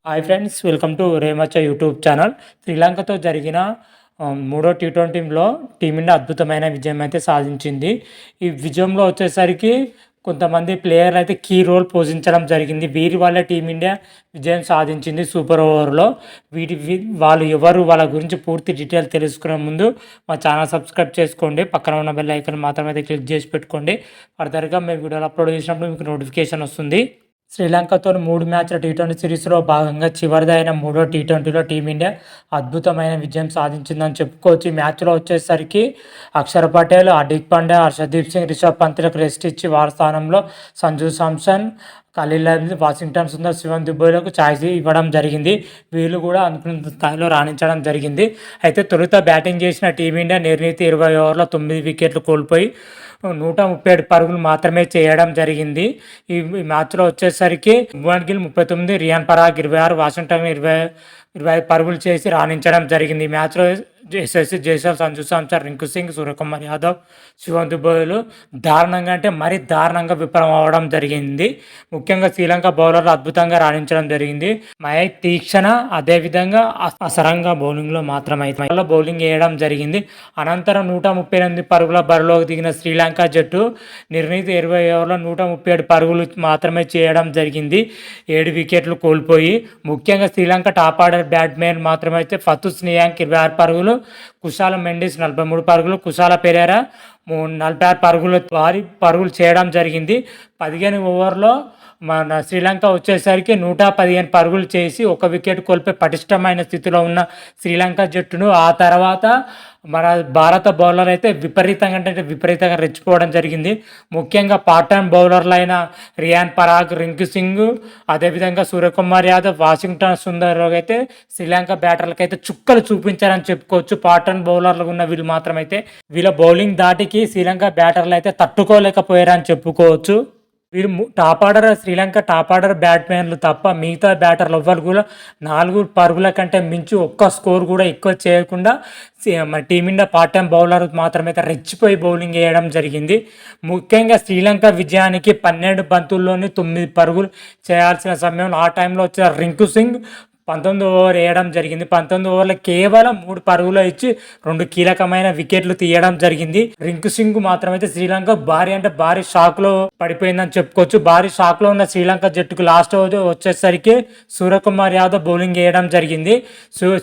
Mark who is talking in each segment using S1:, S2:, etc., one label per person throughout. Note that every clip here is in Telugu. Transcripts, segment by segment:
S1: హాయ్ ఫ్రెండ్స్, వెల్కమ్ టు రేమచ్చ యూట్యూబ్ ఛానల్. శ్రీలంకతో జరిగిన మూడో టీ20లో టీమిండియా అద్భుతమైన విజయం అయితే సాధించింది. ఈ విజయంలో వచ్చేసరికి కొంతమంది ప్లేయర్లు అయితే కీ రోల్ పోషించడం జరిగింది. వీరి వల్ల టీమిండియా విజయం సాధించింది సూపర్ ఓవర్లో. వాళ్ళు ఎవరు, వాళ్ళ గురించి పూర్తి డీటెయిల్ తెలుసుకునే ముందు మా ఛానల్ సబ్స్క్రైబ్ చేసుకోండి. పక్కన ఉన్న బెల్ ఐకాన్ మాత్రమే క్లిక్ చేసి పెట్టుకోండి. ఫర్దర్గా మేము వీడియోలు అప్లోడ్ చేసినప్పుడు మీకు నోటిఫికేషన్ వస్తుంది. శ్రీలంకతో 3 మ్యాచ్ల టీ20 సిరీస్లో భాగంగా చివరిదైన మూడో టీ20లో టీమిండియా అద్భుతమైన విజయం సాధించిందని చెప్పుకోవచ్చు. ఈ మ్యాచ్లో వచ్చేసరికి అక్షర్ పటేల్, హార్దిక్ పాండ్యా, హర్షదీప్ సింగ్, రిషబ్ పంత్లకు రెస్ట్ ఇచ్చి వారి స్థానంలో సంజు శాంసన్, ఖలీల్ అహ్మద్, వాషింగ్టన్ సుందర్, శివన్ దుబేలకు ఛాయిస్ ఇవ్వడం జరిగింది. వీళ్ళు కూడా అనుకున్న స్థాయిలో రాణించడం జరిగింది. అయితే తొలుత బ్యాటింగ్ చేసిన టీమిండియా నిర్ణీత 20 ఓవర్ల 9 వికెట్లు కోల్పోయి 137 పరుగులు మాత్రమే చేయడం జరిగింది. ఈ మ్యాచ్లో వచ్చేసరికి భువన్ గిల్ 39, రియాన్ పరాగ్ 26, వాషింగ్టన్ 25 పరుగులు చేసి రాణించడం జరిగింది. ఈ మ్యాచ్లో ఎస్ఎస్సి జైస్వాల్, సంజు శాంసన్, రింకు సింగ్, సూర్యకుమార్ యాదవ్, శివన్ దుబేలు దారుణంగా అంటే మరీ దారుణంగా విఫలం అవ్వడం జరిగింది. ముఖ్యంగా శ్రీలంక బౌలర్లు అద్భుతంగా రాణించడం జరిగింది. మహేష్ తీక్షణ అదేవిధంగా అసరంగా బౌలింగ్లో మాత్రమే బౌలింగ్ వేయడం జరిగింది. అనంతరం 138 పరుగుల బరిలోకి దిగిన శ్రీలంక జట్టు నిర్ణీత 20 ఓవర్ల 137 పరుగులు మాత్రమే చేయడం జరిగింది. 7 వికెట్లు కోల్పోయి ముఖ్యంగా శ్రీలంక టాప్ ఆర్డర్ బ్యాట్స్మెన్ మాత్రమైతే ఫతు స్నేయాంక్ 26 పరుగులు, కుశాల మెండిస్ 43 పరుగులు, కుశాల పెరేరా 46 పరుగులు చేయడం జరిగింది. 15 ఓవర్లో మన శ్రీలంక వచ్చేసరికి 115 పరుగులు చేసి 1 వికెట్ కోల్పోయి పటిష్టమైన స్థితిలో ఉన్న శ్రీలంక జట్టును ఆ తర్వాత మన భారత బౌలర్ అయితే విపరీతంగా రెచ్చిపోవడం జరిగింది. ముఖ్యంగా పార్ట్ టైం బౌలర్లు అయిన రియాన్ పరాగ్, రింకు సింగ్, అదేవిధంగా సూర్యకుమార్ యాదవ్, వాషింగ్టన్ సుందర్ అయితే శ్రీలంక బ్యాటర్లకు అయితే చుక్కలు చూపించారని చెప్పుకోవచ్చు. పార్ట్ టైం బౌలర్లు ఉన్న వీళ్ళు మాత్రమైతే వీళ్ళ బౌలింగ్ దాటికి శ్రీలంక బ్యాటర్లు అయితే తట్టుకోలేకపోయారని చెప్పుకోవచ్చు. వీరు శ్రీలంక టాప్ ఆర్డర్ బ్యాట్స్మెన్లు తప్ప మిగతా బ్యాటర్లు ఎవ్వరు కూడా 4 పరుగుల కంటే మించి ఒక్క స్కోర్ కూడా ఎక్కువ చేయకుండా మన టీమిండియా పార్ట్ టైం బౌలర్ మాత్రమే రెచ్చిపోయి బౌలింగ్ వేయడం జరిగింది. ముఖ్యంగా శ్రీలంక విజయానికి 12 బంతుల్లోనే 9 పరుగులు చేయాల్సిన సమయంలో ఆ టైంలో వచ్చిన రింకు సింగ్ 19 ఓవర్ వేయడం జరిగింది. 19 ఓవర్లో కేవలం 3 పరుగులు ఇచ్చి 2 కీలకమైన వికెట్లు తీయడం జరిగింది. రింకు సింగ్ మాత్రమైతే శ్రీలంక భారీ షాక్లో పడిపోయిందని చెప్పుకోవచ్చు. భారీ షాక్లో ఉన్న శ్రీలంక జట్టుకు లాస్ట్ ఓవర్ వచ్చేసరికి సూర్యకుమార్ యాదవ్ బౌలింగ్ వేయడం జరిగింది.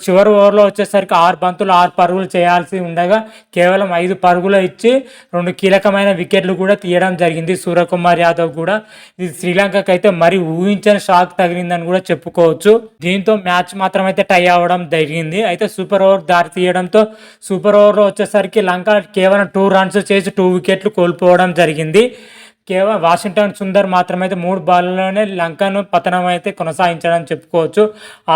S1: చివరి ఓవర్లో వచ్చేసరికి 6 బంతులు 6 పరుగులు చేయాల్సి ఉండగా కేవలం 5 పరుగులు ఇచ్చి 2 కీలకమైన వికెట్లు కూడా తీయడం జరిగింది సూర్యకుమార్ యాదవ్ కూడా. ఇది శ్రీలంకకు అయితే మరి ఊహించని షాక్ తగిలిందని కూడా చెప్పుకోవచ్చు. దీంతో మ్యాచ్ మాత్రం అయితే టై అవ్వడం జరిగింది. అయితే సూపర్ ఓవర్ దారి తీయడంతో సూపర్ ఓవర్లో వచ్చేసరికి లంక కేవలం 2 రన్స్ చేసి 2 వికెట్లు కోల్పోవడం జరిగింది. కేవలం వాషింగ్టన్ సుందర్ మాత్రమైతే 3 బాల్లోనే లంకను పతనం అయితే కొనసాగించడం చెప్పుకోవచ్చు.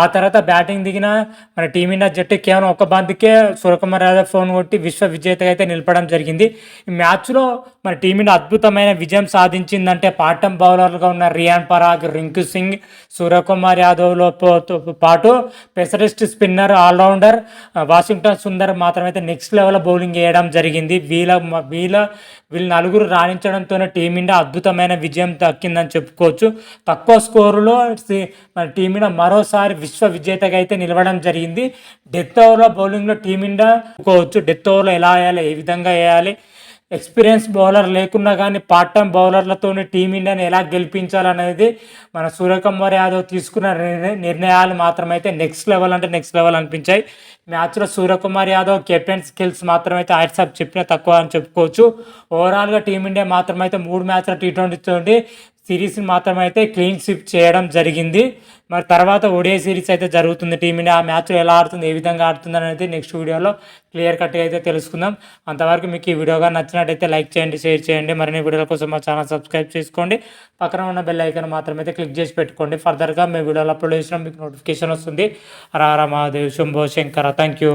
S1: ఆ తర్వాత బ్యాటింగ్ దిగిన మన టీమిండియా జట్టు కేవలం 1 బంతికే సూర్యకుమార్ యాదవ్ ఫోన్ కొట్టి విశ్వ విజేతగా అయితే నిలపడం జరిగింది. ఈ మ్యాచ్లో మన టీమిండియా అద్భుతమైన విజయం సాధించిందంటే పార్ట్ టైం బౌలర్లుగా ఉన్న రియాన్ పరాగ్, రింకు సింగ్, సూర్యకుమార్ యాదవ్తో పాటు specialist spinner allrounder Washington Sundar మాత్రమైతే నెక్స్ట్ లెవెల్ బౌలింగ్ వేయడం జరిగింది. వీళ్ళు నలుగురు రాణించడంతోనే టీమిండియా అద్భుతమైన విజయం దక్కిందని చెప్పుకోవచ్చు. తక్కువ స్కోరులో మన టీమిండియా మరోసారి విశ్వ విజేతగా అయితే నిలవడం జరిగింది. డెత్ ఓవర్లో బౌలింగ్లో టీమిండియా చెప్పుకోవచ్చు. డెత్ ఓవర్లో ఎలా వేయాలి, ఏ విధంగా వేయాలి, ఎక్స్పీరియన్స్ బౌలర్ లేకున్నా కానీ పార్ట్ టైం బౌలర్లతో టీమిండియాని ఎలా గెలిపించాలనేది మన సూర్యకుమార్ యాదవ్ తీసుకున్న నిర్ణయాలు మాత్రమైతే నెక్స్ట్ లెవెల్ అనిపించాయి. మ్యాచ్లో సూర్యకుమార్ యాదవ్ కెప్టెన్ స్కిల్స్ మాత్రమైతే హ్యాట్సాప్ చెప్పినా తక్కువ అని చెప్పుకోవచ్చు. ఓవరాల్గా టీమిండియా మాత్రమైతే 3 మ్యాచ్ల టీ20 తోటి సిరీస్ని మాత్రమైతే క్లీన్ స్వీప్ చేయడం జరిగింది. మరి తర్వాత ఓడిఐ సిరీస్ అయితే జరుగుతుంది. టీమిండియా ఆ మ్యాచ్లో ఎలా ఆడుతుంది, ఏ విధంగా ఆడుతుంది అనేది నెక్స్ట్ వీడియోలో క్లియర్ కట్గా అయితే తెలుసుకుందాం. అంతవరకు మీకు ఈ వీడియోగా నచ్చినట్టయితే లైక్ చేయండి, షేర్ చేయండి. మరిన్ని వీడియోల కోసం మా ఛానల్ సబ్స్క్రైబ్ చేసుకోండి. పక్కన ఉన్న బెల్ ఐకాన్ మాత్రమైతే క్లిక్ చేసి పెట్టుకోండి. ఫర్దర్గా మేము వీడియోలు అప్లోడ్ చేసినా మీకు నోటిఫికేషన్ వస్తుంది. హర హర మహాదేవ్, శంభో శంకర. Thank you.